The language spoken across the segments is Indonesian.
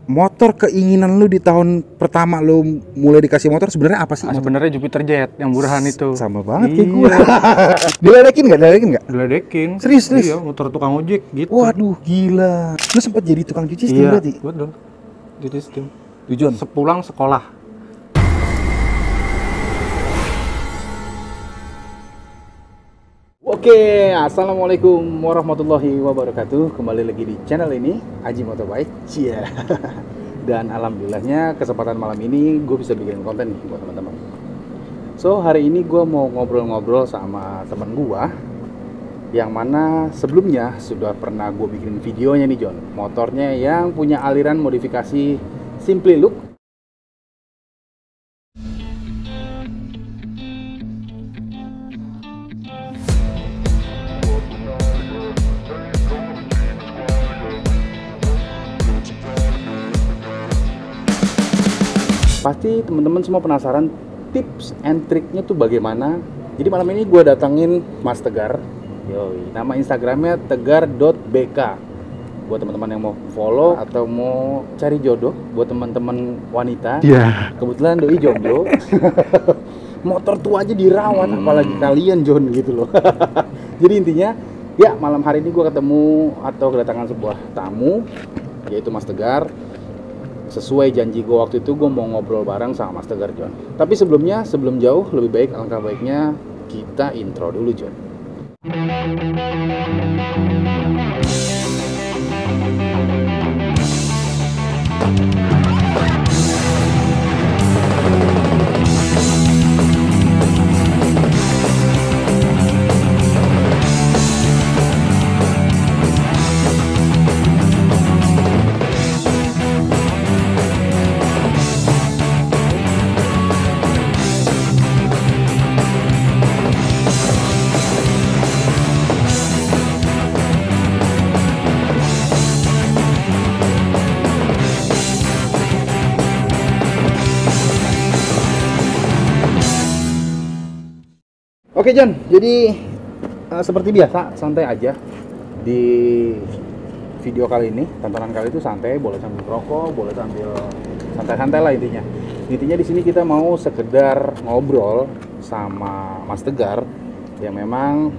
motor keinginan lu di tahun pertama lu mulai dikasih motor sebenarnya apa sih? Sebenarnya Jupiter Jet yang murahan itu. Sama banget kayak gue. Diledekin nggak? Diledekin. Serius? Iya, motor tukang ojek gitu. Waduh, gila. Lu sempat jadi tukang cuci setim berarti? Iya, betul. Cuci setim. Tujuan? Sepulang sekolah. Oke, assalamualaikum warahmatullahi wabarakatuh. Kembali lagi di channel ini, Aji Motorbike. Cia. Dan alhamdulillahnya kesempatan malam ini gue bisa bikin konten nih buat teman-teman. So hari ini gue mau ngobrol-ngobrol sama teman gue, yang mana sebelumnya sudah pernah gue bikin videonya nih John. Motornya yang punya aliran modifikasi Simply Look. Pasti teman-teman semua penasaran tips and triknya tuh bagaimana. Jadi malam ini gue datangin Mas Tegar. Yoi, nama Instagramnya tegar.bk. Buat teman-teman yang mau follow atau mau cari jodoh, buat teman-teman wanita. Iya. Kebetulan doi jomblo. Motor tua aja dirawat, apalagi kalian John gitu loh. Jadi intinya, ya malam hari ini gue ketemu atau kedatangan sebuah tamu, yaitu Mas Tegar. Sesuai janji gue waktu itu, gue mau ngobrol bareng sama Mas Tegar John. Tapi sebelumnya, sebelum jauh, lebih baik alangkah baiknya kita intro dulu John. Oke John, jadi seperti biasa santai aja di video kali ini. Tontonan kali itu santai, boleh sambil rokok, boleh sambil santai-santai lah intinya. Intinya di sini kita mau sekedar ngobrol sama Mas Tegar yang memang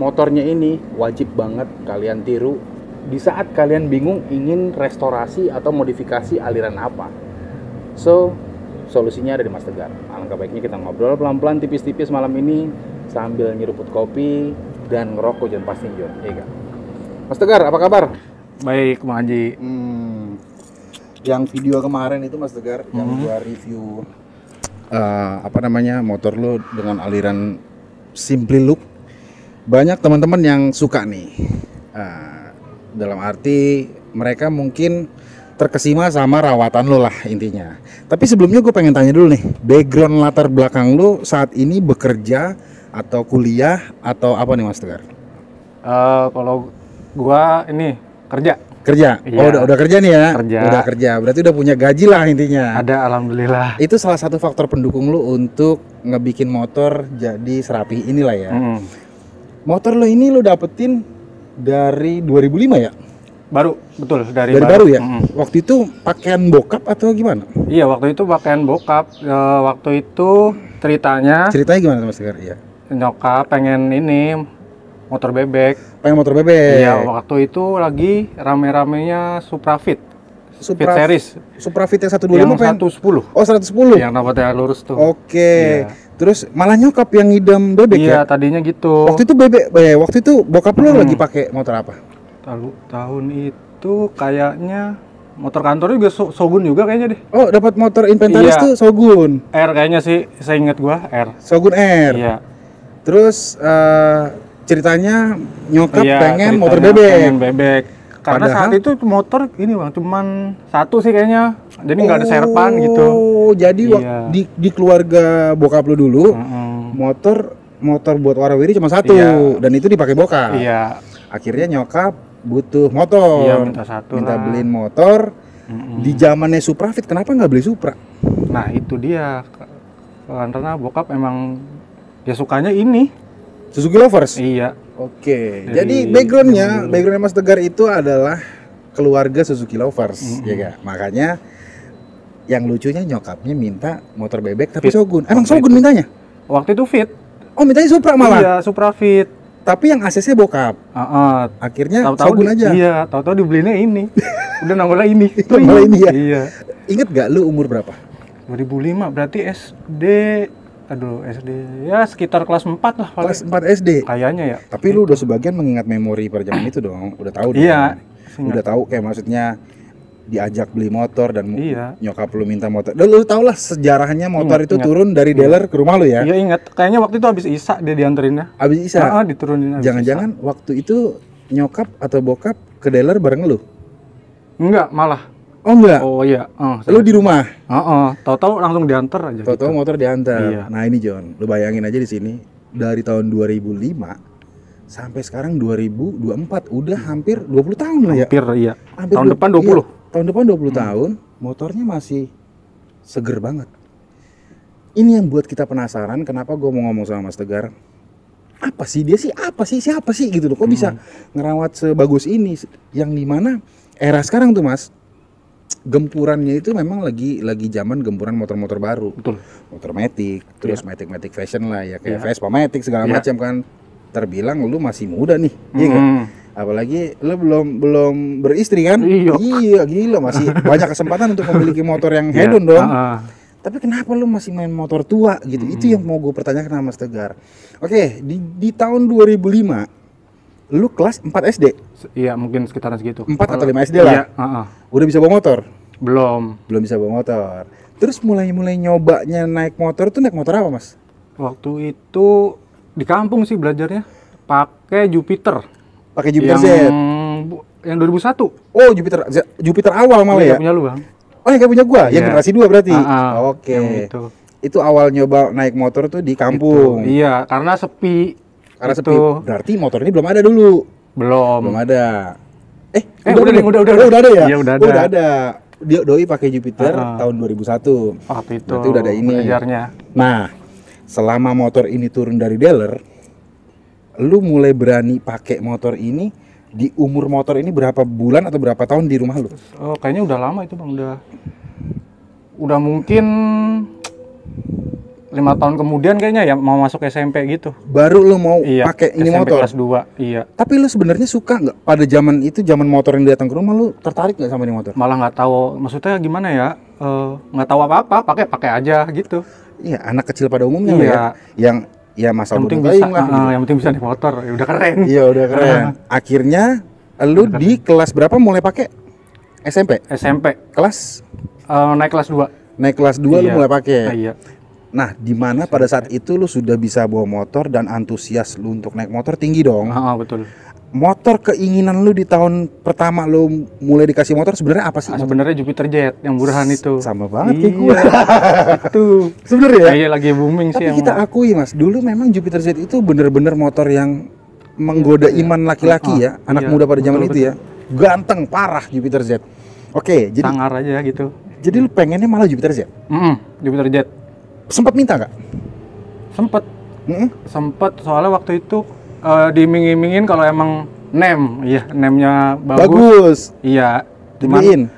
motornya ini wajib banget kalian tiru di saat kalian bingung ingin restorasi atau modifikasi aliran apa. So, solusinya ada di Mas Tegar. Alangkah baiknya kita ngobrol pelan-pelan tipis-tipis malam ini sambil nyeruput kopi dan ngerokok jangan pasti John. Iya kan? Mas Tegar, apa kabar? Baik, Bang Haji. Yang video kemarin itu Mas Tegar, yang gua review motor lo dengan aliran Simply Look. Banyak teman-teman yang suka nih. Dalam arti mereka mungkin terkesima sama rawatan lo lah intinya. Tapi sebelumnya gue pengen tanya dulu nih, background latar belakang lo saat ini bekerja atau kuliah atau apa nih Mas Tegar? Kalau gua ini kerja. Iya. Udah kerja nih ya? Kerja. Udah kerja, berarti udah punya gaji lah intinya. Ada, alhamdulillah. Itu salah satu faktor pendukung lo untuk ngebikin motor jadi serapi inilah ya. Motor lo ini lo dapetin dari 2005 ya? Baru, betul, dari baru ya? Waktu itu pakaian bokap atau gimana? Iya, waktu itu pakaian bokap. Waktu itu ceritanya Gimana Mas Tegar? Iya. nyokap pengen ini motor bebek. Pengen motor bebek? Iya, waktu itu lagi rame-ramenya Suprafit. Fit series. Suprafit yang 125 Yang pengen? 110. Oh 110? Yang nomornya lurus tuh. Oke. Iya. Terus malah nyokap yang ngidam bebek ya? Iya, tadinya gitu. Waktu itu waktu itu bokap lo lagi pakai motor apa? Tahun itu kayaknya motor kantor juga Shogun juga kayaknya deh. Oh, dapat motor inventaris Iya. tuh Shogun. R kayaknya sih, saya ingat gua R. Shogun R. Iya. Terus ceritanya nyokap Iya, pengen ceritanya motor bebek. Pengen bebek. Karena Padahal- saat itu motor ini Bang, cuman satu sih kayaknya. Jadi nggak ada serpan gitu. Oh, jadi Iya. di keluarga bokap lo dulu motor buat warawiri cuma satu. Iya. Dan itu dipakai bokap. Iya. Akhirnya nyokap butuh motor. Iya, minta satu Minta lah. beliin motor. Di zamannya Suprafit, kenapa nggak beli Supra? Nah, itu dia. Karena bokap emang ya sukanya ini. Suzuki Lovers? Iya. Oke. Dari Jadi backgroundnya Mas Tegar itu adalah keluarga Suzuki lovers, ya gak? Makanya yang lucunya nyokapnya minta motor bebek tapi Fit. Shogun. Emang Waktu Shogun itu. mintanya? Waktu itu Fit. Oh, mintanya Supra malah. Iya, Supra Fit. Tapi yang ACC bokap. Akhirnya Tahu-tahu Shogun aja. Iya, tahu-tahu dibelinya ini. Udah nongolnya ini. Nongolnya ini ya? Iya. Ingat gak lu umur berapa? 2005 berarti SD. Aduh, SD ya sekitar kelas 4 lah paling. Kelas 4 SD. Kayaknya ya. Tapi lu udah sebagian mengingat memori pada zaman itu dong. Udah tahu dong. Iya. Udah tahu kayak maksudnya diajak beli motor dan Iya. nyokap lu minta motor. Dan lu tau lah sejarahnya motor itu Ingat. turun dari dealer ke rumah lu ya. Iya ingat. Kayaknya waktu itu habis Isa dia dianterinnya. Abis Isa. Diturunin habis Jangan-jangan waktu itu nyokap atau bokap ke dealer bareng lu? Isa. Enggak, malah. Oh enggak. Oh iya. Lu di rumah. Tahu-tahu langsung diantar aja. Tahu-tahu gitu. motor diantar. Iya. Nah ini John, lu bayangin aja di sini dari tahun 2005 sampai sekarang 2024 udah hampir 20 tahun lah ya. Hampir iya. Hampir Tahun depan 20. Iya, tahun depan 20 tahun, motornya masih seger banget. Ini yang buat kita penasaran kenapa gue mau ngomong sama Mas Tegar. Apa sih dia sih? Apa sih? Siapa sih gitu loh. Kok bisa ngerawat sebagus ini yang dimana era sekarang tuh Mas, gempurannya itu memang lagi zaman gempuran motor-motor baru. Betul. Motor Matic, terus Matic fashion lah ya kayak Iya. Vespa Matic segala Iya. macam kan. Terbilang lu masih muda nih, iya kan? Apalagi lu belum beristri kan? Iya. Gila masih banyak kesempatan untuk memiliki motor yang hedon dong. Tapi kenapa lu masih main motor tua gitu? Itu yang mau gue pertanyakan sama Mas Tegar. Oke, di tahun 2005 lu kelas 4 SD. Iya, mungkin sekitaran segitu. 4 atau 5 SD lah. Iya, Udah bisa bawa motor? belum. Belum bisa bawa motor. Terus mulai nyobanya naik motor tuh naik motor apa, Mas? Waktu itu di kampung sih belajarnya pakai Jupiter. Pakai Jupiter Z. Yang 2001. Oh, Jupiter awal malah ya? Punya lu, Bang. Oh, yang kayak punya gua, yang Iya. generasi 2 berarti. Oke. Yang itu. Itu awal nyoba naik motor tuh di kampung. Iya, karena sepi. Karena Itu. sepi. Berarti motor ini belum ada dulu. Belum. Belum ada. udah ada ya? Iya, udah Oh, ada. udah ada. Dia doi pakai Jupiter tahun 2001. Waktu itu. Berarti udah ada ini. Belajarnya. Nah, selama motor ini turun dari dealer, lu mulai berani pakai motor ini di umur motor ini berapa bulan atau berapa tahun di rumah lu? Oh, kayaknya udah lama itu, Bang. Udah mungkin 5 tahun kemudian kayaknya ya mau masuk SMP gitu. Baru lu mau Iya, pakai ini SMP motor. kelas 2. Iya. Tapi lu sebenarnya suka nggak pada zaman itu, zaman motor yang datang ke rumah, lu tertarik nggak sama ini motor? Malah nggak tahu maksudnya gimana ya? Nggak tahu apa-apa, pakai aja gitu. Iya, anak kecil pada umumnya Iya. ya. Yang ya masa Yang penting bodoh bisa, payung lah. Gitu. yang penting bisa naik motor. Ya udah keren. Iya, udah keren. Akhirnya lu di kelas berapa mulai pakai? SMP. SMP Kelas naik kelas 2. naik kelas 2 lu Iya. mulai pakai. Iya. Nah, di mana pada saat itu lu sudah bisa bawa motor dan antusias lu untuk naik motor tinggi dong. Betul. Motor keinginan lu di tahun pertama lu mulai dikasih motor sebenarnya apa sih? Sebenarnya Jupiter Jet yang murahan itu. Sama banget kayak Iya. gue. Itu. Sebenarnya ya. Iya, lagi booming sih Tapi yang kita akui Mas, dulu memang Jupiter Z itu bener-bener motor yang menggoda iman laki-laki ya, anak iya, muda pada zaman betul, itu ya. Ganteng parah Jupiter Z. Oke, jadi sangar aja gitu. lu pengennya malah Jupiter Z. Jupiter Jet. Sempat minta nggak? Sempet soalnya waktu itu diiming-imingin kalau emang nemnya bagus. Iya, Dibeliin.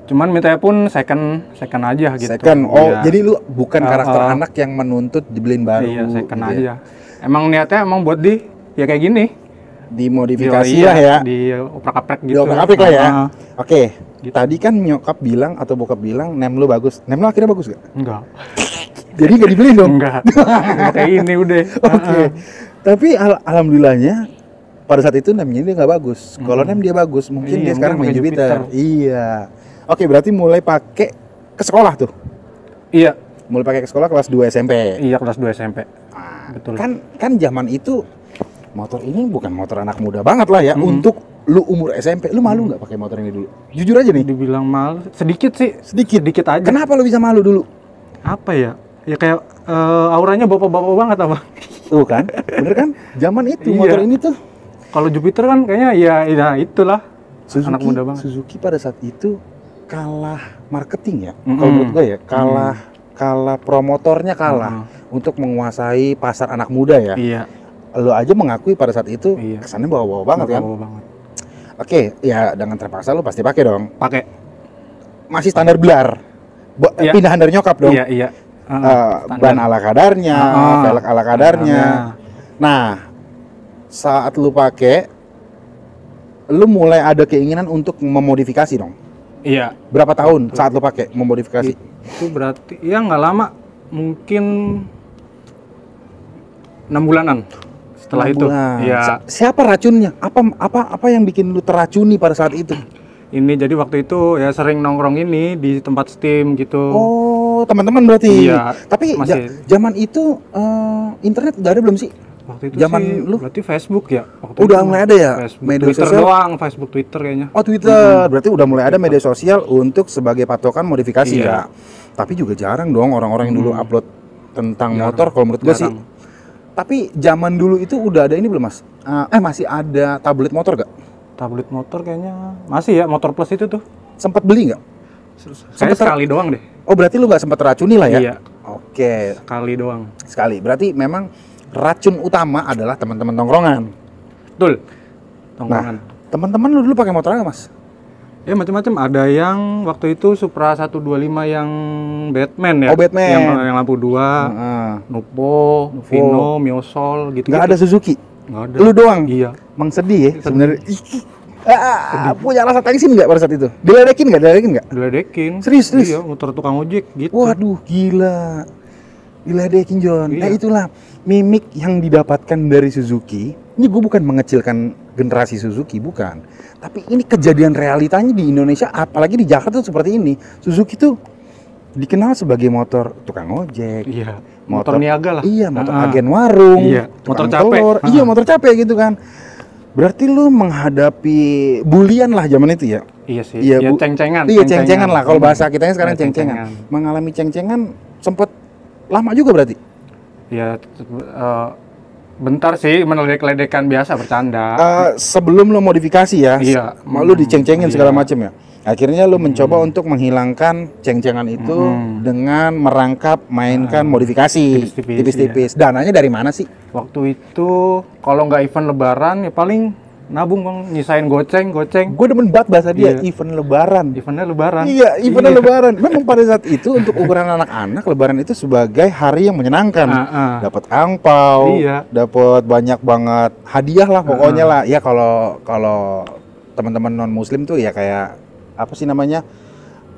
cuman mintanya pun second aja gitu. Second. Oh, Iya. jadi lu bukan karakter anak yang menuntut dibeliin baru. Iya, second gitu ya. aja. Emang niatnya emang buat ya kayak gini. Dimodifikasi Iya, lah ya. Di oprak-aprak Di gitu. oprak-aprik lah ya. Ah, Oke. Tadi kan nyokap bilang atau bokap bilang nem lu bagus. Nem lu akhirnya bagus gak? enggak. Jadi gak dibeliin dong? Enggak. Kayak ini udah. Oke. Tapi alhamdulillahnya pada saat itu nemnya dia nggak bagus. Kalau nem dia bagus, mungkin Iya, dia sekarang main mungkin pakai Jupiter. Jupiter. Iya. Oke, berarti mulai pakai ke sekolah tuh. Iya. Mulai pakai ke sekolah kelas 2 SMP. Iya, kelas 2 SMP. Ah, Betul. Kan zaman itu motor ini bukan motor anak muda banget lah ya. Untuk lu umur SMP, lu malu nggak pakai motor ini dulu? Jujur aja nih. Dibilang malu sedikit sih. Sedikit. Sedikit aja. Kenapa lu bisa malu dulu? Apa ya? Ya kayak auranya bapak-bapak banget apa? Tuh kan, bener kan? Zaman itu Iya. motor ini tuh Kalau Jupiter kan kayaknya ya itulah anak muda banget. Suzuki pada saat itu kalah marketing ya. Kalau menurut gue ya, kalah promotornya kalah untuk menguasai pasar anak muda ya. Iya. Lo aja mengakui pada saat itu Iya. kesannya bawa-bawa banget kan. Bawa banget. Oke, ya dengan terpaksa lo pasti pakai dong. Pakai. Masih standar blar. Iya. Pindahan dari nyokap dong. Iya, iya. Ban ala kadarnya, velg ala kadarnya. Nah, saat lu pakai, lu mulai ada keinginan untuk memodifikasi dong. Iya. Berapa tahun saat lu pakai memodifikasi? Itu berarti ya nggak lama, mungkin 6 bulanan. Setelah 6 itu, bulan. ya. Siapa racunnya? Apa yang bikin lu terracuni pada saat itu? Ini jadi waktu itu ya sering nongkrong ini di tempat Steam gitu. Oh, teman-teman berarti. Iya, Tapi masih. zaman itu internet udah ada belum sih? Waktu itu Zaman sih, lu? berarti Facebook ya. Waktu Udah itu mulai ada ya? Facebook, Media Twitter sosial? doang, Facebook, Twitter kayaknya. Oh, Twitter. Berarti udah mulai ada media sosial untuk sebagai patokan modifikasi ya. Iya. Tapi juga jarang dong orang-orang yang dulu upload tentang Jarang. motor kalau menurut gue sih. Jarang. Tapi zaman dulu itu udah ada ini belum, Mas? Masih ada tablet motor gak? Tablet motor kayaknya masih ya, Motor Plus itu tuh. Sempat beli nggak? Saya sekali doang deh. Oh, berarti lu nggak sempat teracuni lah ya? Iya. Oke, Sekali doang. sekali. Berarti memang racun utama adalah teman-teman tongkrongan. Betul. Nah, Tongkrongan. teman-teman lu dulu pakai motor apa, Mas? Ya macam-macam, ada yang waktu itu Supra 125 yang Batman ya. Oh, Batman. Yang lampu 2, Heeh. Nuvo, Vino, Miosol gitu. Nggak ada Suzuki. Nggak ada. Lu doang. Iya. Emang sedih ya sebenarnya. Punya rasa tangsin nggak pada saat itu? Diledekin nggak? Diledekin. Serius? Iya, motor tukang ojek gitu. Waduh, gila. Diledekin, John. Iya. Itulah mimik yang didapatkan dari Suzuki. Ini gue bukan mengecilkan generasi Suzuki, bukan. Tapi ini kejadian realitanya di Indonesia, apalagi di Jakarta tuh seperti ini. Suzuki tuh dikenal sebagai motor tukang ojek. Iya. Motor niaga lah. Iya, motor Ah. agen warung. Iya, tukang motor capek. telur. Ah. Iya, motor capek gitu kan. Berarti lu menghadapi bulian lah zaman itu ya? Iya sih. Iya, Ya, Bu. ceng-cengan. Iya, ceng-cengan lah. Kalau bahasa kitanya sekarang Ya, ceng-cengan. Mengalami ceng-cengan sempet lama juga berarti? Ya, bentar sih, meledek-ledekan biasa, bercanda. Sebelum lo modifikasi ya, Iya. lu diceng-cengin segala Iya. macam ya. Akhirnya lo mencoba untuk menghilangkan ceng-cengan itu dengan merangkap, mainkan modifikasi Tipis-tipis, tipis-tipis. Dananya dari mana sih? Waktu itu kalau nggak event lebaran ya paling nabung bang, nyisain goceng. Gue demen banget bahasa dia, Iya. event lebaran. Eventnya lebaran. Iya, eventnya lebaran. Memang pada saat itu untuk ukuran anak-anak, lebaran itu sebagai hari yang menyenangkan. Dapat angpau, Iya. dapat banyak banget hadiah lah pokoknya lah. Ya kalau teman-teman non muslim tuh ya kayak apa sih namanya?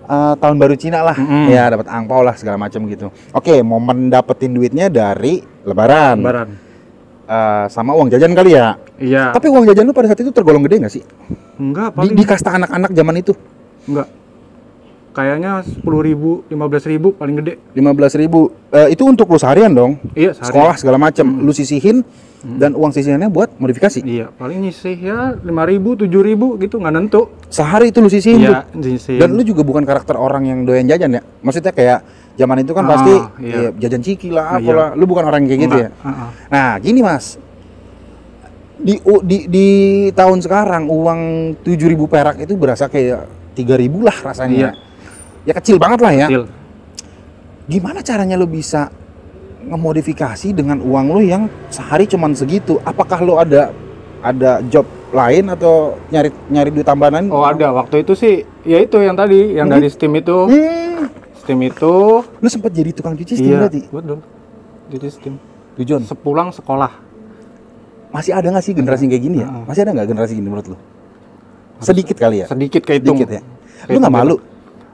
Tahun baru Cina lah. Ya dapat angpau lah segala macam gitu. Oke, momen dapetin duitnya dari lebaran. Lebaran. Sama uang jajan kali ya. Iya. Tapi uang jajan lu pada saat itu tergolong gede nggak sih? Enggak, Di, paling di kasta anak-anak zaman itu? enggak. Kayaknya 10.000, 15.000 paling gede. 15.000. Itu untuk lu seharian dong. Iya, sehari. Sekolah segala macam. Lu sisihin dan uang sisihannya buat modifikasi. Iya, paling nyisih ya 5.000, 7.000 gitu, nggak nentu. Sehari itu lu sisihin Iya, tuh. nyisih. Dan lu juga bukan karakter orang yang doyan jajan ya. Maksudnya kayak zaman itu kan Ah, pasti iya. ya, jajan ciki lah Iya. apalah. Lu bukan orang yang kayak gitu ya. Enggak. Nah, gini Mas. Di tahun sekarang uang 7.000 perak itu berasa kayak 3.000 lah rasanya. Iya. Ya kecil banget lah ya. Kecil. Gimana caranya lo bisa ngemodifikasi dengan uang lo yang sehari cuman segitu? Apakah lo ada job lain atau nyari duit tambahan? Oh ada, waktu itu sih ya itu yang tadi, yang dari Steam itu. Steam itu. Lo sempat jadi tukang cuci Steam Iya, berarti? betul. Jadi Steam. Tujuan. Sepulang sekolah. Masih ada nggak sih generasi kayak gini ya? Masih ada nggak generasi gini menurut lo? Sedikit kali ya? Sedikit kehitung. Sedikit ya? Lo nggak malu?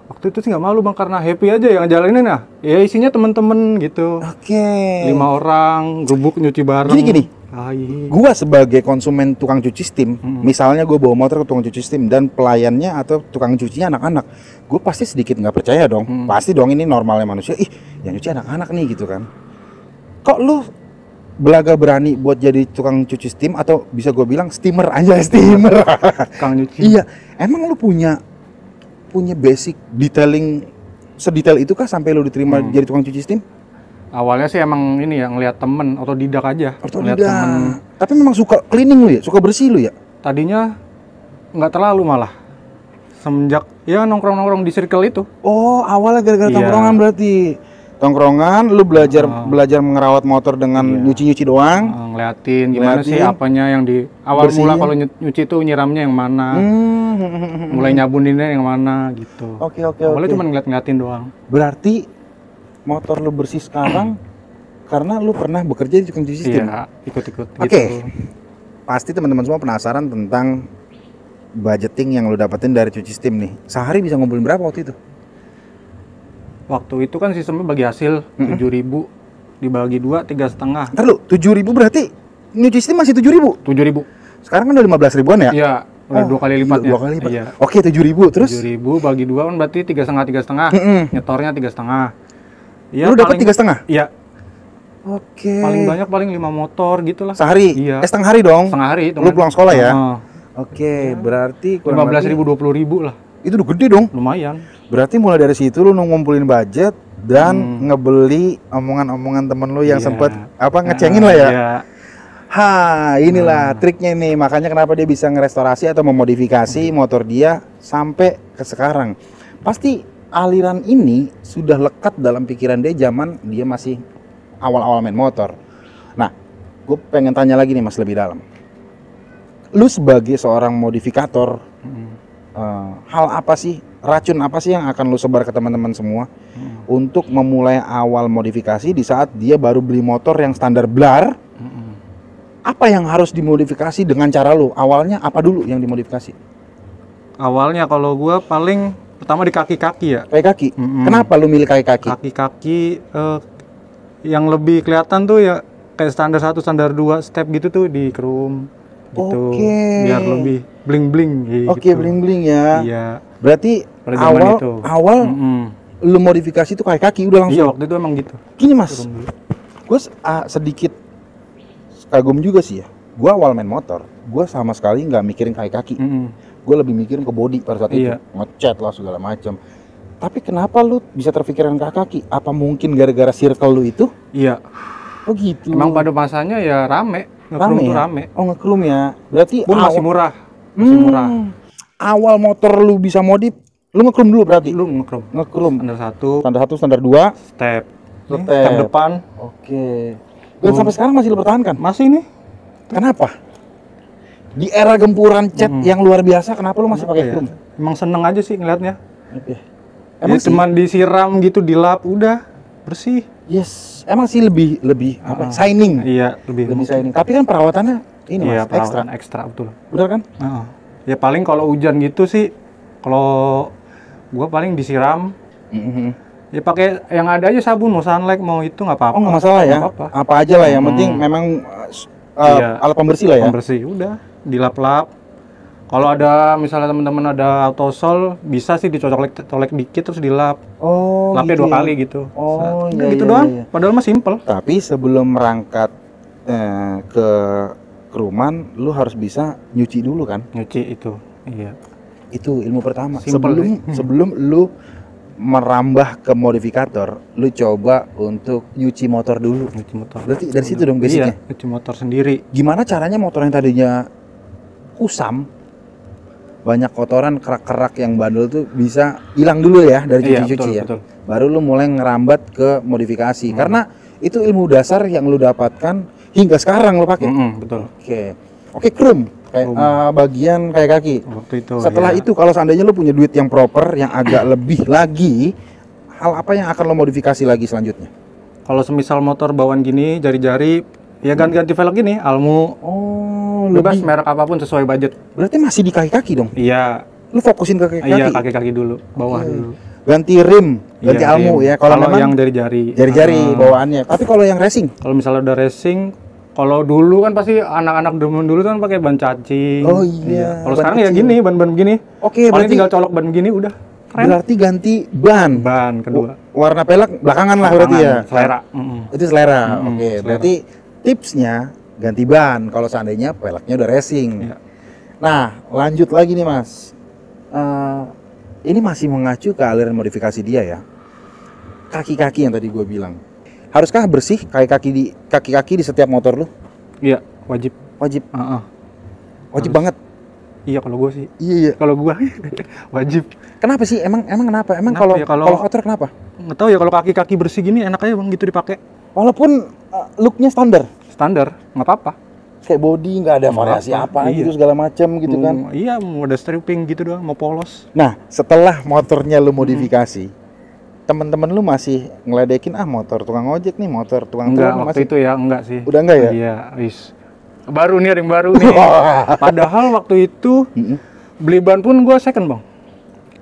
Waktu itu sih nggak malu bang, karena happy aja yang jalanin ya. Ya isinya temen-temen gitu. Oke. 5 orang, gubuk nyuci bareng. Gini. Iya. Gua sebagai konsumen tukang cuci Steam, misalnya gue bawa motor ke tukang cuci Steam dan pelayannya atau tukang cucinya anak-anak, gue pasti sedikit nggak percaya dong. Pasti dong ini normalnya manusia. Ih, yang cuci anak-anak nih gitu kan. Kok lu belaga berani buat jadi tukang cuci Steam atau bisa gue bilang steamer aja steamer. Tukang nyuci. Iya, emang lu punya basic detailing sedetail itu kah sampai lu diterima jadi tukang cuci Steam? Awalnya sih emang ini ya, ngeliat temen, otodidak aja. Ngeliat Otodidak. temen. Tapi memang suka cleaning lu ya, suka bersih lu ya. Tadinya nggak terlalu malah. Semenjak ya nongkrong-nongkrong di circle itu. Oh, awalnya gara-gara Iya. tongkrongan berarti. Tongkrongan, lu belajar ngerawat motor dengan Iya. nyuci-nyuci doang. Ngeliatin gimana sih Ngeliatin. apanya yang di awal Bersihin. mula kalau nyuci tuh nyiramnya yang mana, mulai nyabuninnya yang mana gitu. Oke. Awalnya cuma ngeliatin doang. Berarti motor lu bersih sekarang karena lu pernah bekerja di tukang cuci sistem. Iya, ikut-ikut Oke. gitu. Pasti teman-teman semua penasaran tentang budgeting yang lu dapetin dari cuci sistem nih. Sehari bisa ngumpulin berapa waktu itu? Waktu itu kan sistemnya bagi hasil 7.000 dibagi 2 3,5. Ntar lu, 7.000 berarti nyuci sistem masih 7.000? 7.000. Sekarang kan udah 15 ribuan ya? Iya, udah Oh, 2 kali lipatnya. 2 kali lipat. Iya. Oke, 7.000 terus? 7.000 bagi 2 kan berarti 3,5. Nyetornya 3,5. Iya, Lu dapat 3,5? Iya, Oke. paling banyak paling 5 motor gitulah. Sehari? Iya. Setengah hari dong? Setengah hari itu. Lu pulang sekolah ya? Heeh. Oke, berarti kurang 15.000 lebih 20.000 lah. itu udah gede dong. Lumayan. Berarti mulai dari situ lu ngumpulin budget dan ngebeli omongan-omongan temen lu yang Iya. sempet ngecengin lah ya. Iya. Ha, inilah triknya nih. Makanya kenapa dia bisa ngerestorasi atau memodifikasi motor dia sampai ke sekarang. Pasti aliran ini sudah lekat dalam pikiran dia zaman dia masih awal-awal main motor. Nah, gue pengen tanya lagi nih Mas lebih dalam. Lu sebagai seorang modifikator, hal apa sih, racun apa sih yang akan lu sebar ke teman-teman semua untuk memulai awal modifikasi di saat dia baru beli motor yang standar blar? Apa yang harus dimodifikasi dengan cara lu? Awalnya apa dulu yang dimodifikasi? Awalnya kalau gua paling pertama di kaki-kaki ya. Kaki kaki. Kenapa lu milih kaki kaki? Kaki-kaki yang lebih kelihatan tuh ya kayak standar 1, standar 2 step gitu tuh di chrome gitu. Oke. Biar lebih bling-bling gitu. Oke, bling-bling ya. Iya. Berarti Pada zaman awal itu. awal lu modifikasi tuh kaki kaki udah langsung. Iya, waktu itu emang gitu. Gini Mas, gue sedikit kagum juga sih ya. Gue awal main motor, gue sama sekali nggak mikirin kaki-kaki. Gue lebih mikirin ke body pada saat itu, Iya. ngecat lah segala macam. Tapi kenapa lu bisa terpikiran kaki? Apa mungkin gara-gara circle lu itu? Iya. Oh gitu. Emang pada masanya ya rame. Nge-chrome tuh ya? rame. Oh nge-chrome ya. Berarti Pun masih murah. Masih murah. Awal motor lu bisa modif, lu nge-chrome dulu berarti? Lu nge-chrome. Nge-chrome. Standar 1, Standar 1, standar 2. step. Step. Step depan. Oke. Dan sampai sekarang masih lu pertahankan? Masih nih. Kenapa? Di era gempuran cat yang luar biasa, kenapa lu masih pakai Ya, chrome? emang seneng aja sih ngeliatnya. Oke. Emang cuman disiram gitu, dilap, udah bersih. Yes, emang sih lebih apa? Shining. Iya, lebih Shining. Tapi kan perawatannya ini iya, Mas, ekstra. perawatan ekstra betul. Benar kan? Heeh. Ya paling kalau hujan gitu sih, kalau gua paling disiram. Ya pakai yang ada aja sabun, mau sunlight mau itu nggak apa-apa. Oh, nggak masalah ya. Nggak apa-apa. Apa aja lah, yang penting memang Iya. alat pembersih lah ya. Pembersih udah dilap-lap. Kalau ada misalnya teman-teman ada autosol, bisa sih dicolek dikit terus dilap. Oh, Lapnya gitu 2 ya. kali gitu. Oh, Udah iya, gitu iya, doang. iya. Padahal mah simple. Tapi sebelum merangkat ke keruman, lu harus bisa nyuci dulu kan? Nyuci itu. Iya. Itu ilmu pertama. Simple Sebelum lu merambah ke modifikator, lu coba untuk nyuci motor dulu. Nyuci motor. Berarti dari situ dong basicnya. Iya, nyuci motor sendiri. Gimana caranya motor yang tadinya kusam, banyak kotoran, kerak-kerak yang bandel tuh bisa hilang dulu ya dari Iya, cuci-cuci betul, ya. betul. Baru lu mulai ngerambat ke modifikasi. Karena itu ilmu dasar yang lu dapatkan hingga sekarang lu pakai. Betul. Oke, chrome kayak bagian kayak kaki. Waktu itu. Setelah ya. itu kalau seandainya lu punya duit yang proper, yang agak lebih lagi, hal apa yang akan lo modifikasi lagi selanjutnya? Kalau semisal motor bawaan gini, jari-jari, ya ganti-ganti velg gini, Almu, Oh, bebas lebih. merek apapun sesuai budget. Berarti masih di kaki-kaki dong? Iya, Lu fokusin ke kaki-kaki? iya kaki-kaki dulu, bawah dulu. Ganti rim, ganti Iya, almu rim. ya. Kalau memang yang jari-jari. jari-jari bawaannya. Tapi kalau yang racing? Kalau misalnya udah racing, kalau dulu kan pasti anak-anak demen dulu kan pakai ban cacing. Oh iya, Kalau ban sekarang ya kecil. gini, ban-ban begini. Oke, Paling berarti tinggal colok ban gini udah. Keren. berarti ganti ban. Ban kedua. Warna pelek belakangan lah berarti ya. Selera. Itu selera. Oke, selera. berarti tipsnya ganti ban kalau seandainya peleknya udah racing. Iya. Nah, lanjut lagi nih Mas. Ini masih mengacu ke aliran modifikasi dia ya. Kaki-kaki yang tadi gue bilang. Haruskah bersih kaki-kaki di setiap motor lu? Iya, wajib. Wajib. Heeh. Wajib Harus. banget. Iya kalau gue sih. Iya. Kalau gue wajib. Kenapa sih? Emang kenapa? Emang Kenapa kalau ya, kalau- kalau kotor kenapa? Nggak tahu ya kalau kaki-kaki bersih gini enak aja bang gitu dipakai. Walaupun looknya standar, Standar, nggak apa-apa. kayak body nggak ada Nggak variasi apa-apa, apa iya. gitu segala macam gitu kan. Iya, mau ada stripping gitu doang, mau polos. Nah, setelah motornya lu modifikasi, teman-teman lu masih ngeledekin motor tukang ojek nih, motor tukang Enggak, truk waktu masih. itu ya enggak sih. Udah enggak ya? Iya, wis. Baru nih, ada yang baru nih. Padahal waktu itu beli ban pun gua second bang.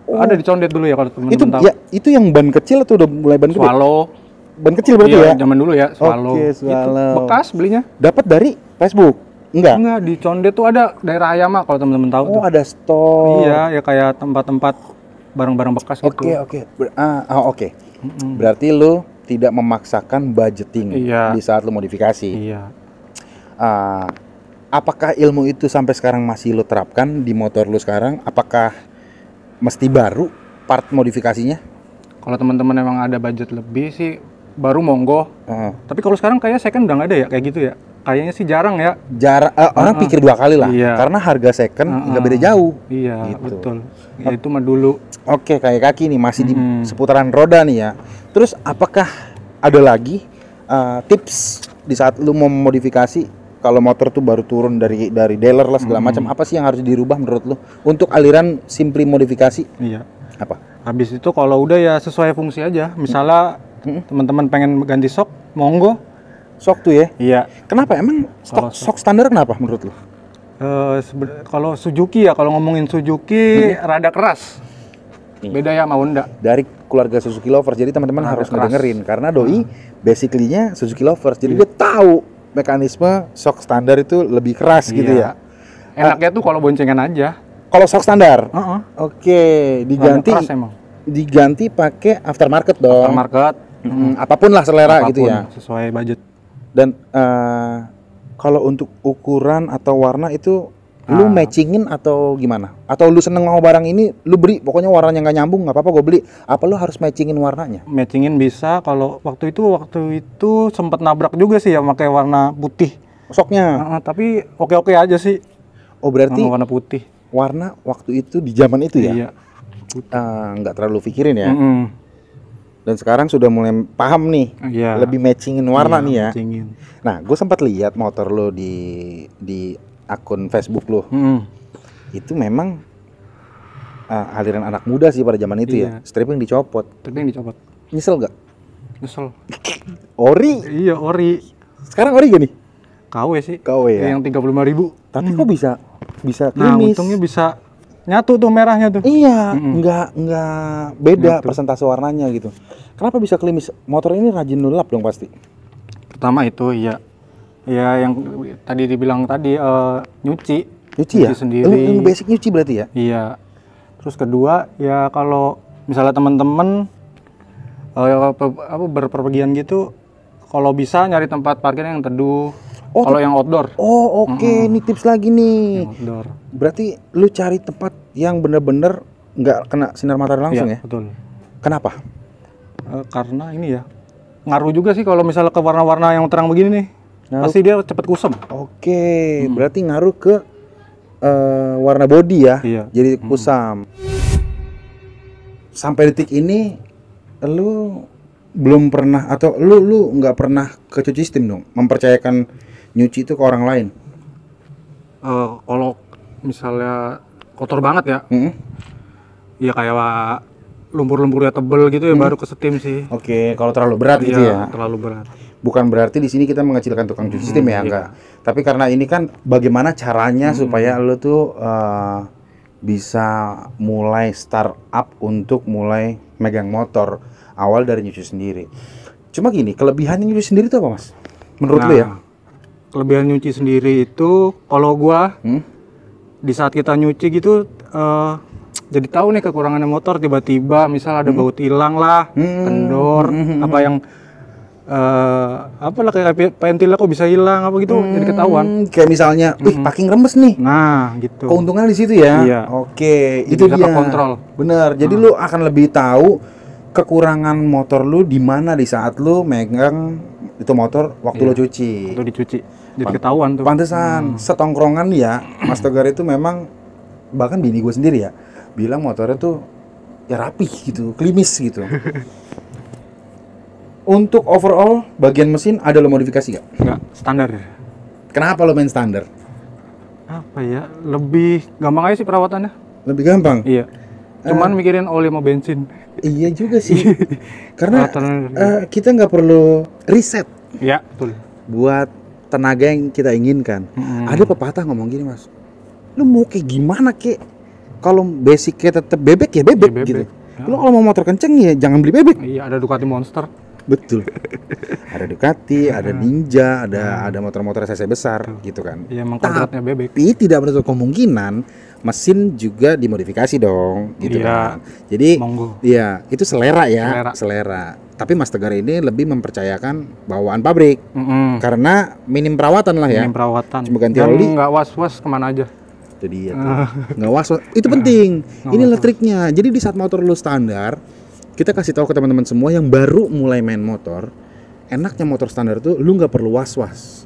Ada di Condet dulu ya kalau Itu teman-teman tahu. ya, itu yang ban kecil atau udah mulai ban gede? Swallow. Ban kecil berarti Iya, ya? zaman dulu ya, Swallow. Oke, Itu Swallow. bekas belinya. Dapat dari Facebook? Enggak. Enggak, di Condet tuh ada daerah Ayama kalau teman-teman tahu Oh, tuh. ada store. Iya, ya kayak tempat-tempat barang-barang bekas gitu. Oke. Oke. Berarti lu tidak memaksakan budgeting Iya. di saat lu modifikasi. Iya. Ah, apakah ilmu itu sampai sekarang masih lu terapkan di motor lu sekarang? Apakah mesti baru part modifikasinya? Kalau teman-teman emang ada budget lebih sih baru monggo. Heeh. Tapi kalau sekarang kayaknya second udah nggak ada ya kayak gitu ya. Kayaknya sih jarang ya. Orang pikir dua kali lah, Iya. karena harga second nggak beda jauh. Iya, Gitu. betul. Ya, itu mah dulu. Oke, kayak kaki nih masih di seputaran roda nih ya. Terus apakah ada lagi tips di saat lu mau modifikasi kalau motor tuh baru turun dari dealer lah segala macam, apa sih yang harus dirubah menurut lu untuk aliran simply modifikasi? Iya. Apa? Habis itu kalau udah ya sesuai fungsi aja. Misalnya teman-teman pengen ganti sok, monggo. Sok tuh ya. Iya. Kenapa emang Kalau sok standar kenapa menurut lu? Kalau Suzuki ya, kalau ngomongin Suzuki rada keras. Beda ya sama Honda. Dari keluarga Suzuki lovers, jadi teman-teman Rada harus keras. ngedengerin karena doi basically-nya Suzuki lovers, jadi dia tahu mekanisme sok standar itu lebih keras gitu Iya. ya. Enaknya tuh kalau boncengan aja. Kalau sok standar, Heeh. oke, diganti Rada keras emang. diganti pakai aftermarket dong. Aftermarket. Apapun lah selera gitu Apapun, ya. sesuai budget. Dan kalau untuk ukuran atau warna itu lu matchingin atau gimana? Atau lu seneng mau barang ini, lu beli pokoknya warnanya nggak nyambung nggak apa-apa gue beli. Apa lu harus matchingin warnanya? Matchingin bisa. Kalau waktu itu sempat nabrak juga sih ya pakai warna putih. Soknya. Tapi oke-oke aja sih. Oh berarti Warna putih. warna waktu itu di zaman itu ya? Iya. Nggak terlalu pikirin ya. Mm-mm. Dan sekarang sudah mulai paham nih, Iya. lebih matchingin warna Iya, nih ya. matchingin. Nah, gue sempat lihat motor lo di akun Facebook lo. Mm-mm. Itu memang aliran anak muda sih pada zaman itu ya. Iya. Stripping dicopot. Tapi yang dicopot. Nyesel gak? Nyesel. Ori. Iya, ori. Sekarang ori gak nih? KW sih. KW ya? Yang 35.000. Tapi kok bisa Nah, klimis? untungnya bisa nyatu tuh merahnya tuh. Iya, nggak beda Nyatu. persentase warnanya gitu. Kenapa bisa klimis? Motor ini rajin nulap dong pasti. Pertama itu iya. Ya yang tadi dibilang tadi nyuci. Nyuci ya? sendiri. Lu basic nyuci berarti ya? Iya. Terus kedua ya kalau misalnya teman-teman berpergian gitu, kalau bisa nyari tempat parkir yang teduh. Oh, Kalau yang outdoor. Oh oke, ini tips lagi nih. Yang outdoor. Berarti lu cari tempat yang bener-bener nggak kena sinar matahari langsung Iya, ya? betul. Kenapa? Karena ini ya ngaruh juga sih kalau misalnya ke warna-warna yang terang begini nih. Ngaruh. Pasti dia cepet kusam. Oke, berarti ngaruh ke warna body ya? Iya. Jadi kusam. Sampai detik ini lu belum pernah atau lu nggak pernah ke cuci steam dong? Mempercayakan nyuci itu ke orang lain? Kalau misalnya kotor banget ya, Mm-mm. ya kayak lumpur-lumpurnya tebel gitu ya baru ke steam sih. Oke, kalau terlalu berat gitu ya? Iya, terlalu berat. Bukan berarti di sini kita mengecilkan tukang cuci steam ya, enggak. Tapi karena ini kan bagaimana caranya supaya lo tuh bisa mulai startup untuk mulai megang motor awal dari nyuci sendiri. Cuma gini, kelebihannya nyuci sendiri itu apa mas? Menurut lo ya? Kelebihan nyuci sendiri itu kalau gua di saat kita nyuci gitu jadi tahu nih kekurangannya motor, tiba-tiba misal ada baut hilang lah, kendor, apa yang apalah kayak pentilnya kok bisa hilang apa gitu, jadi ketahuan. Kayak misalnya, packing remes nih. Nah, gitu. Keuntungan di situ ya. Iya. Oke, Jadi itu bisa dia. kekontrol. Bener. Jadi lu akan lebih tahu kekurangan motor lu di mana di saat lu megang itu motor waktu lu cuci. Itu dicuci. Jadi ketahuan tuh. Pantesan setongkrongan ya, Mas Tegar itu memang bahkan bini gue sendiri ya bilang motornya tuh ya rapih gitu, klimis gitu. Untuk overall bagian mesin ada lo modifikasi gak? Enggak, standar. Kenapa lo main standar? Apa ya? Lebih gampang aja sih perawatannya. Lebih gampang? Iya. Cuman mikirin oli sama bensin. Iya juga sih. Karena Perawatannya- kita nggak perlu riset Iya, betul. buat tenaga yang kita inginkan. Ada pepatah ngomong gini mas, lu mau kayak gimana kek? Kalau basicnya tetap bebek ya bebek, Ya, bebek. gitu. Ya. Lu kalau mau motor kenceng ya jangan beli bebek. Iya, ada Ducati Monster. Betul. Ada Ducati, ada Ninja, ada motor-motor cc besar gitu kan. Iya, emang kodratnya bebek. Tapi tidak menutup kemungkinan mesin juga dimodifikasi dong, gitu Iya. kan. Jadi, Monggo. iya itu selera ya, selera. Tapi Mas Tegar ini lebih mempercayakan bawaan pabrik karena minim perawatan lah ya. Minim perawatan. Cuma ganti Dan oli. nggak was-was kemana aja. Itu dia tuh. Nggak was-was. Itu penting. Inilah triknya. Jadi di saat motor lu standar, kita kasih tahu ke teman-teman semua yang baru mulai main motor, enaknya motor standar tuh lu nggak perlu was-was.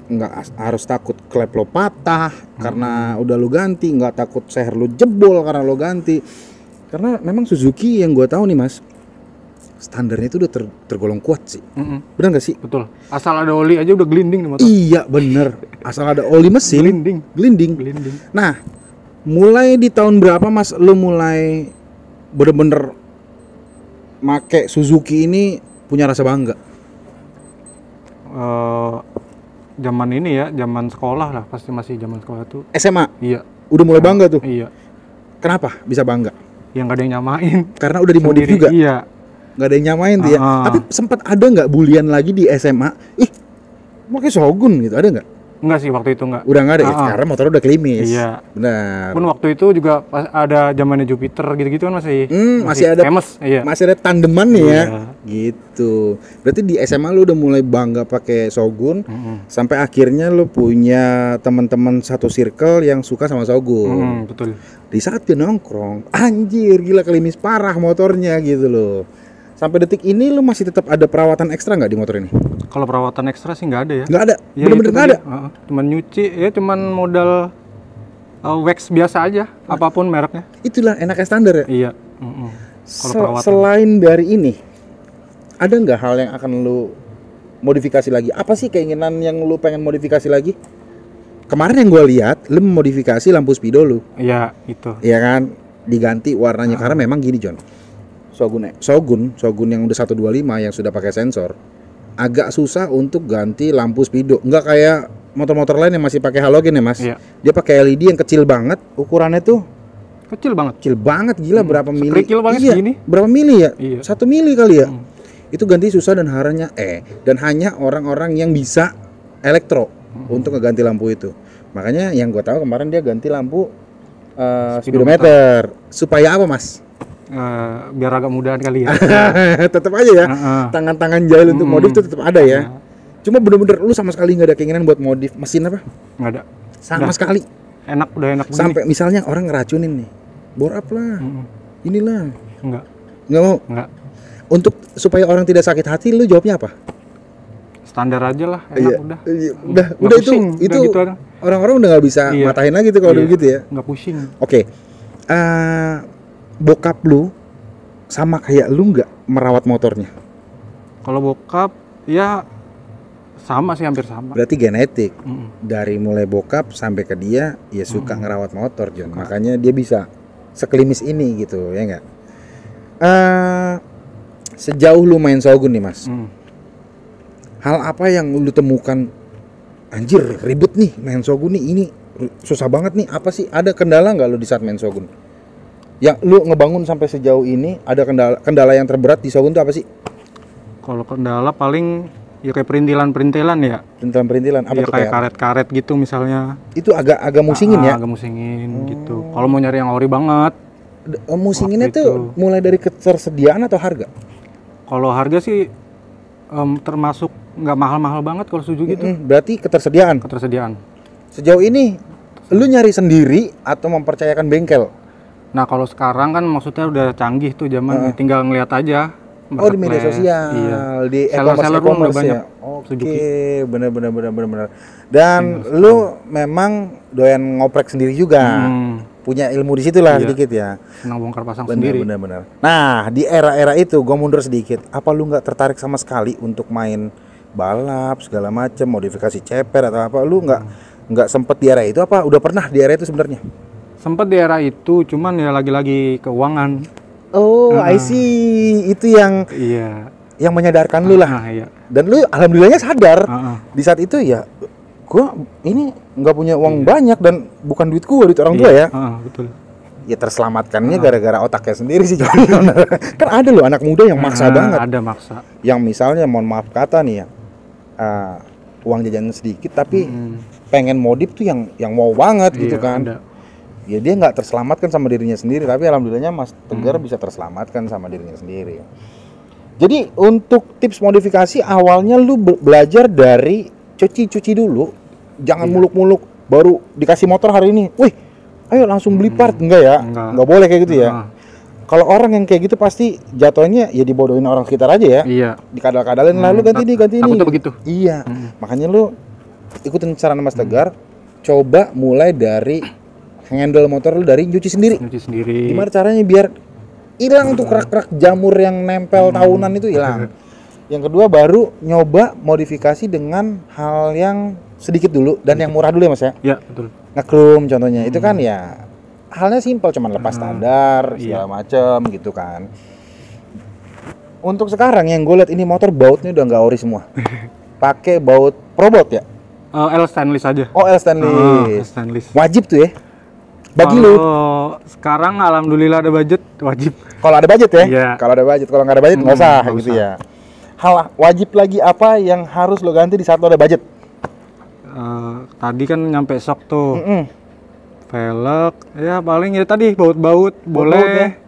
Nggak harus takut klep lo patah karena udah lu ganti, nggak takut seher lu jebol karena lo ganti. Karena memang Suzuki yang gua tahu nih mas, standarnya itu udah tergolong kuat sih. Benar nggak sih? Betul. Asal ada oli aja udah gelinding nih motor. Iya bener. Asal ada oli mesin, Gelinding. gelinding. Nah, mulai di tahun berapa mas lu mulai bener-bener make Suzuki ini punya rasa bangga? Zaman ini ya, zaman sekolah lah, pasti masih zaman sekolah tuh. SMA? Iya. Udah mulai bangga tuh? Iya. Kenapa bisa bangga? Yang gak ada yang nyamain. Karena udah dimodif Sendiri, juga? Iya. Nggak ada yang nyamain tuh ya? Tapi sempat ada nggak bulian lagi di SMA? Ih, pakai Shogun gitu, ada nggak? Enggak sih, waktu itu enggak. Udah nggak ada ya? Karena motor udah klimis. Iya. Benar. Pun waktu itu juga pas ada zamannya Jupiter gitu-gitu kan Masih ada famous. Iya. Masih ada tandeman nih ya. Iya. Gitu. Berarti di SMA lu udah mulai bangga pakai Shogun sampai akhirnya lu punya teman-teman satu circle yang suka sama Shogun. Betul. Di saat dia nongkrong, anjir gila klimis parah motornya gitu loh. Sampai detik ini lu masih tetap ada perawatan ekstra nggak di motor ini? Kalau perawatan ekstra sih nggak ada ya. Nggak ada. Ya, Bener-bener itu nggak ada. tadi. Cuman nyuci ya, cuman modal wax biasa aja, apapun mereknya. Itulah enaknya standar ya. Iya. Kalau perawatan. Selain dari ini, ada nggak hal yang akan lu modifikasi lagi? Apa sih keinginan yang lu pengen modifikasi lagi? Kemarin yang gue lihat, lu modifikasi lampu speedo lu. Iya, itu. Iya kan? Diganti warnanya karena memang gini John. Shogun yang udah 125 yang sudah pakai sensor agak susah untuk ganti lampu speedo. Nggak kayak motor-motor lain yang masih pakai halogen ya mas. Iya. Dia pakai LED yang kecil banget, ukurannya tuh Kecil banget. kecil banget, gila berapa mili? Sekerikil banget Iya, segini. berapa mili ya? Iya. 1 mili kali ya. Itu ganti susah dan hanya orang-orang yang bisa elektro untuk ngeganti lampu itu. Makanya yang gue tahu kemarin dia ganti lampu speedometer. Supaya apa mas? Biar agak mudahan kali ya. Tetap aja ya. Tangan-tangan jahil untuk modif itu tetap ada ya. Cuma bener-bener lu sama sekali nggak ada keinginan buat modif mesin apa? Nggak ada. Sama sekali. Udah enak begini. Sampai misalnya orang ngeracunin nih, bore up lah, inilah. Nggak Mau. Nggak. Untuk supaya orang tidak sakit hati, lu jawabnya apa? Standar aja lah, enak udah. Udah Nggak itu pusing, itu udah gitu aja. orang-orang udah nggak bisa Iya. matahin lagi tuh kalau udah begitu ya. Nggak pusing. Oke. Bokap lu sama kayak lu nggak merawat motornya? Kalau bokap ya sama sih, hampir sama. Berarti genetik. Dari mulai bokap sampai ke dia ya suka ngerawat motor John. Makanya dia bisa sekelimis ini gitu ya nggak? Sejauh lu main Shogun nih mas, hal apa yang lu temukan? Anjir ribet nih main Shogun nih, ini susah banget nih. Apa sih, ada kendala nggak lu di saat main Shogun? Yang lu ngebangun sampai sejauh ini, ada kendala yang terberat di Shogun tuh apa sih? Kalau kendala paling ya kayak perintilan ya. Perintilan apa Ya tuh kayak karet-karet gitu misalnya. Itu agak musingin ya? Agak musingin gitu. Kalau mau nyari yang ori banget. Musinginnya Waktu tuh itu. mulai dari ketersediaan atau harga? Kalau harga sih termasuk nggak mahal-mahal banget kalau Suzuki gitu. Berarti ketersediaan. Sejauh ini lu nyari sendiri atau mempercayakan bengkel? Nah kalau sekarang kan maksudnya udah canggih tuh zaman, tinggal ngeliat aja. Oh di media sosial, Iya. di Seller-seller udah e-commerce banyak. ya. Oke, bener. Dan lu memang doyan ngoprek sendiri juga. punya ilmu di situ lah Iya. sedikit ya. Senang bongkar pasang Bener, sendiri. bener. Nah, di era-era itu gue mundur sedikit. Apa lu nggak tertarik sama sekali untuk main balap segala macam, modifikasi ceper atau apa? Lu nggak sempet di era itu apa? Udah pernah di era itu sebenarnya? Sempet di era itu, cuman ya lagi-lagi keuangan. Oh, I see. Itu yang Iya. menyadarkan lu lah. Nah, iya. Dan lu alhamdulillahnya sadar. Heeh. Di saat itu ya, gua ini nggak punya uang banyak dan bukan duit gua, duit orang tua ya. Heeh, betul. Ya terselamatkannya gara-gara otaknya sendiri sih. Kan ada loh anak muda yang maksa banget. Ada maksa. Yang misalnya mohon maaf kata nih ya, uang jajan sedikit tapi pengen modif tuh yang wow banget gitu Iya, kan. ada. Ya dia nggak terselamatkan sama dirinya sendiri, tapi alhamdulillahnya Mas Tegar bisa terselamatkan sama dirinya sendiri. Jadi untuk tips modifikasi awalnya lu belajar dari cuci dulu, jangan muluk-muluk baru dikasih motor hari ini, wih ayo langsung beli part, enggak ya, nggak boleh kayak gitu ya. Kalau orang yang kayak gitu pasti jatuhnya ya dibodohin orang sekitar aja ya. Iya. Dikadal-kadalin lah, lu ganti ini. Takutnya begitu. Iya. Makanya lu ikutin saran Mas Tegar, coba mulai dari handle motor lu dari nyuci sendiri. Nyuci sendiri. Gimana caranya biar hilang tuh kerak-kerak jamur yang nempel tahunan itu hilang. Yang kedua baru nyoba modifikasi dengan hal yang sedikit dulu dan yang murah dulu ya Mas ya. Iya, betul. Nge-chrome contohnya itu kan ya halnya simpel, cuman lepas standar segala macem gitu kan. Untuk sekarang yang gue lihat ini motor bautnya udah nggak ori semua. Pakai baut Probot ya? L stainless aja. Oh, L stainless. Stainless. Wajib tuh ya. Bagi lu. Sekarang alhamdulillah ada budget, wajib. Kalau ada budget ya? Iya. Kalau ada budget, kalau nggak ada budget nggak usah nggak gitu usah. ya. Hal wajib lagi apa yang harus lo ganti di saat lo ada budget? Tadi kan nyampe sok tuh. Velg, ya paling ya tadi baut-baut boleh.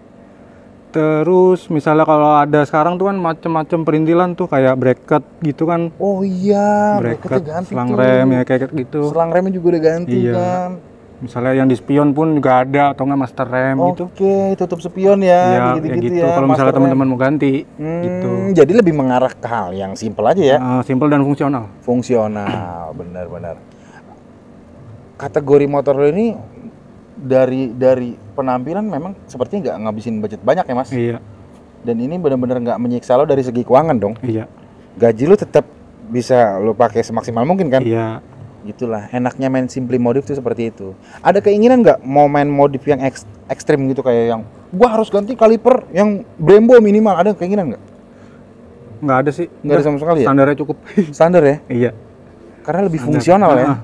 Terus misalnya kalau ada sekarang tuh kan macem-macem perintilan tuh kayak bracket gitu kan. Oh iya, Bracket, bracketnya ganti selang tuh. rem ya kayak gitu. Selang remnya juga udah ganti Iya. kan. Misalnya yang di spion pun juga ada atau nggak master rem gitu. Oke, tutup spion ya, Ya, gitu-gitu gitu. ya. Kalau misalnya master rem. teman-teman mau ganti gitu. Jadi lebih mengarah ke hal yang simple aja ya. Simple dan fungsional. Fungsional, benar-benar. Kategori motor lo ini dari penampilan memang sepertinya nggak ngabisin budget banyak ya Mas. Iya. Dan ini benar-benar nggak menyiksa lo dari segi keuangan dong. Iya. Gaji lo tetap bisa lo pakai semaksimal mungkin kan. Iya. Gitulah enaknya main simply modif tuh seperti itu. Ada keinginan nggak mau main modif yang ekstrim gitu kayak yang gua harus ganti kaliper yang Brembo minimal, ada keinginan nggak? Nggak ada sih. Nggak ada sama sekali ya? Standarnya cukup. Standar ya? Iya. Karena lebih fungsional ya. Ah.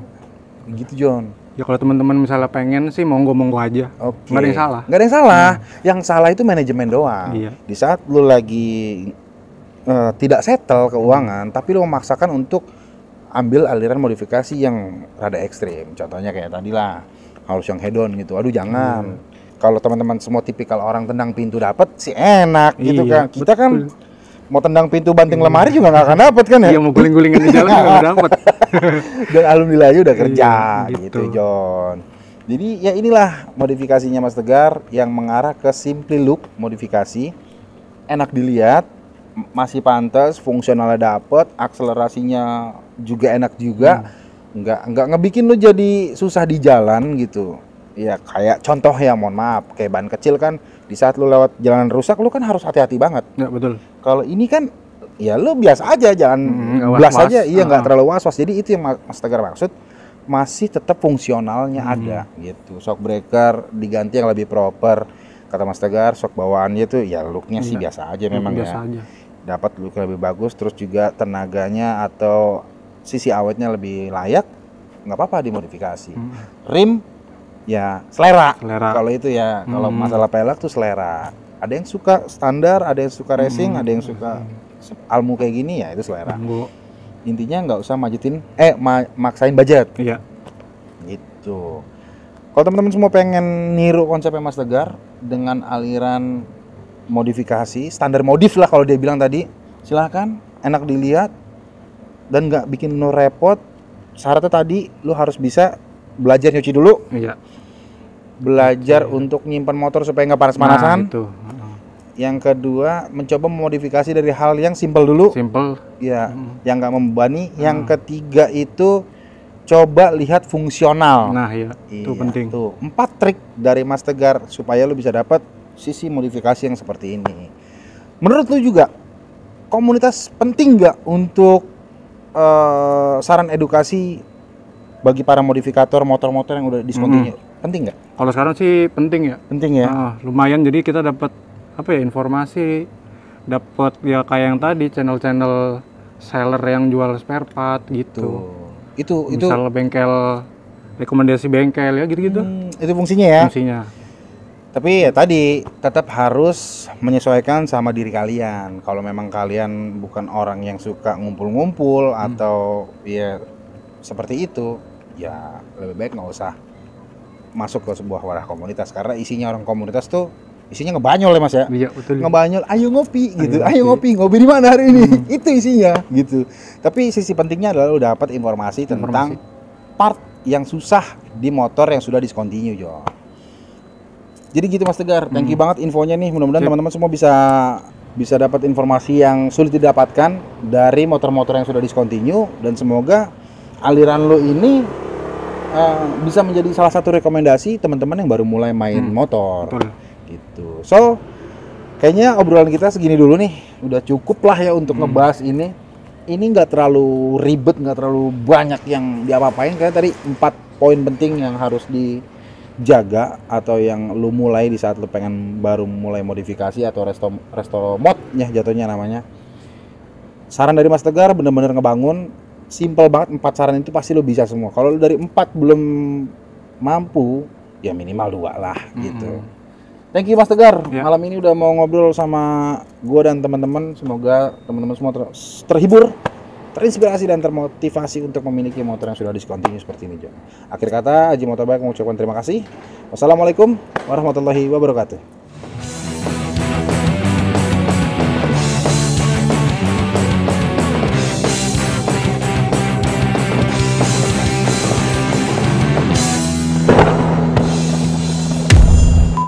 Gitu John. Ya kalau teman-teman misalnya pengen sih monggo aja. Oke. Nggak ada yang salah. Nggak ada yang salah. Yang salah itu manajemen doang. Iya. Di saat lu lagi tidak settle keuangan, tapi lu memaksakan untuk ambil aliran modifikasi yang rada ekstrim. Contohnya kayak tadi lah, harus yang head on gitu. Aduh jangan. Kalau teman-teman semua tipikal orang tendang pintu dapat sih enak gitu Iya, kan. Kita kan betul. mau tendang pintu banting lemari juga nggak akan dapat kan ya. Iya, mau guling-gulingan di jalan nggak dapet. Dan alhamdulillah aja udah kerja Iya, gitu gitu. John. Jadi ya inilah modifikasinya Mas Tegar yang mengarah ke simply look modifikasi, enak dilihat, masih pantas, fungsionalnya dapet, akselerasinya juga enak juga, nggak ngebikin lu jadi susah di jalan gitu. Ya kayak contoh ya, mohon maaf, kayak ban kecil kan di saat lu lewat jalanan rusak lu kan harus hati-hati banget. Ya betul. Kalau ini kan ya lu biasa aja jalan nggak belas was-was. aja, iya nggak terlalu was-was. Jadi itu yang Mas Tegar maksud, masih tetap fungsionalnya ada gitu. Shock breaker diganti yang lebih proper. Kata Mas Tegar, shock bawaannya tuh ya looknya sih biasa aja memang biasa ya. aja. Dapat look lebih bagus, terus juga tenaganya atau sisi awetnya lebih layak, nggak apa-apa dimodifikasi. Rim ya selera. Kalau itu ya, kalau masalah pelek tuh selera. Ada yang suka standar, ada yang suka racing, ada yang suka almu kayak gini ya itu selera. Monggo. Intinya nggak usah maksain budget Iya. gitu. Kalau teman-teman semua pengen niru konsepnya Mas Tegar dengan aliran modifikasi, standar modif lah kalau dia bilang tadi, silahkan, enak dilihat dan nggak bikin lo repot. Syaratnya tadi lu harus bisa belajar nyuci dulu, Iya. belajar untuk nyimpan motor supaya nggak panas-panasan. Nah, itu. Yang kedua, mencoba memodifikasi dari hal yang simpel dulu. Simple. Ya, yang nggak membebani. Yang ketiga itu coba lihat fungsional. Nah ya, itu Iya, penting. Tuh, 4 trik dari Mas Tegar supaya lu bisa dapat sisi modifikasi yang seperti ini. Menurut lu juga komunitas penting nggak untuk saran edukasi bagi para modifikator motor-motor yang udah discontinue? Penting nggak? Kalau sekarang sih penting ya. Penting ya. Lumayan, jadi kita dapat apa ya, informasi, dapat ya kayak yang tadi channel-channel seller yang jual spare part gitu. Itu Misal bengkel, rekomendasi bengkel ya gitu-gitu. itu fungsinya ya. Fungsinya. Tapi ya tadi tetap harus menyesuaikan sama diri kalian. Kalau memang kalian bukan orang yang suka ngumpul-ngumpul atau ya seperti itu, ya lebih baik nggak usah masuk ke sebuah wadah komunitas, karena isinya orang komunitas tuh isinya ngebanyol ya Mas ya. Iya, betul. Ngebanyol, ayo ngopi gitu, ayo ngopi di mana hari ini, itu isinya gitu. Tapi sisi pentingnya adalah lu dapat informasi tentang part yang susah di motor yang sudah discontinue, Jo. Jadi gitu Mas Tegar, thank you banget infonya nih. Mudah-mudahan teman-teman semua bisa dapat informasi yang sulit didapatkan dari motor-motor yang sudah discontinue, dan semoga aliran lo ini bisa menjadi salah satu rekomendasi teman-teman yang baru mulai main motor. Betul. Gitu. So, kayaknya obrolan kita segini dulu nih. Udah cukup lah ya untuk ngebahas ini. Ini nggak terlalu ribet, nggak terlalu banyak yang diapa-apain. Kayak tadi 4 poin penting yang harus dijaga atau yang lu mulai di saat lu pengen baru mulai modifikasi atau resto mod ya jatuhnya namanya. Saran dari Mas Tegar bener-bener ngebangun. Simple banget, 4 saran itu pasti lo bisa semua. Kalau lo dari 4 belum mampu, ya minimal 2 lah gitu. Thank you Mas Tegar. Malam ini udah mau ngobrol sama gua dan teman-teman. Semoga teman-teman semua terhibur, terinspirasi dan termotivasi untuk memiliki motor yang sudah discontinue seperti ini, Jo. Akhir kata, Aji Motorbike mengucapkan terima kasih. Wassalamualaikum warahmatullahi wabarakatuh.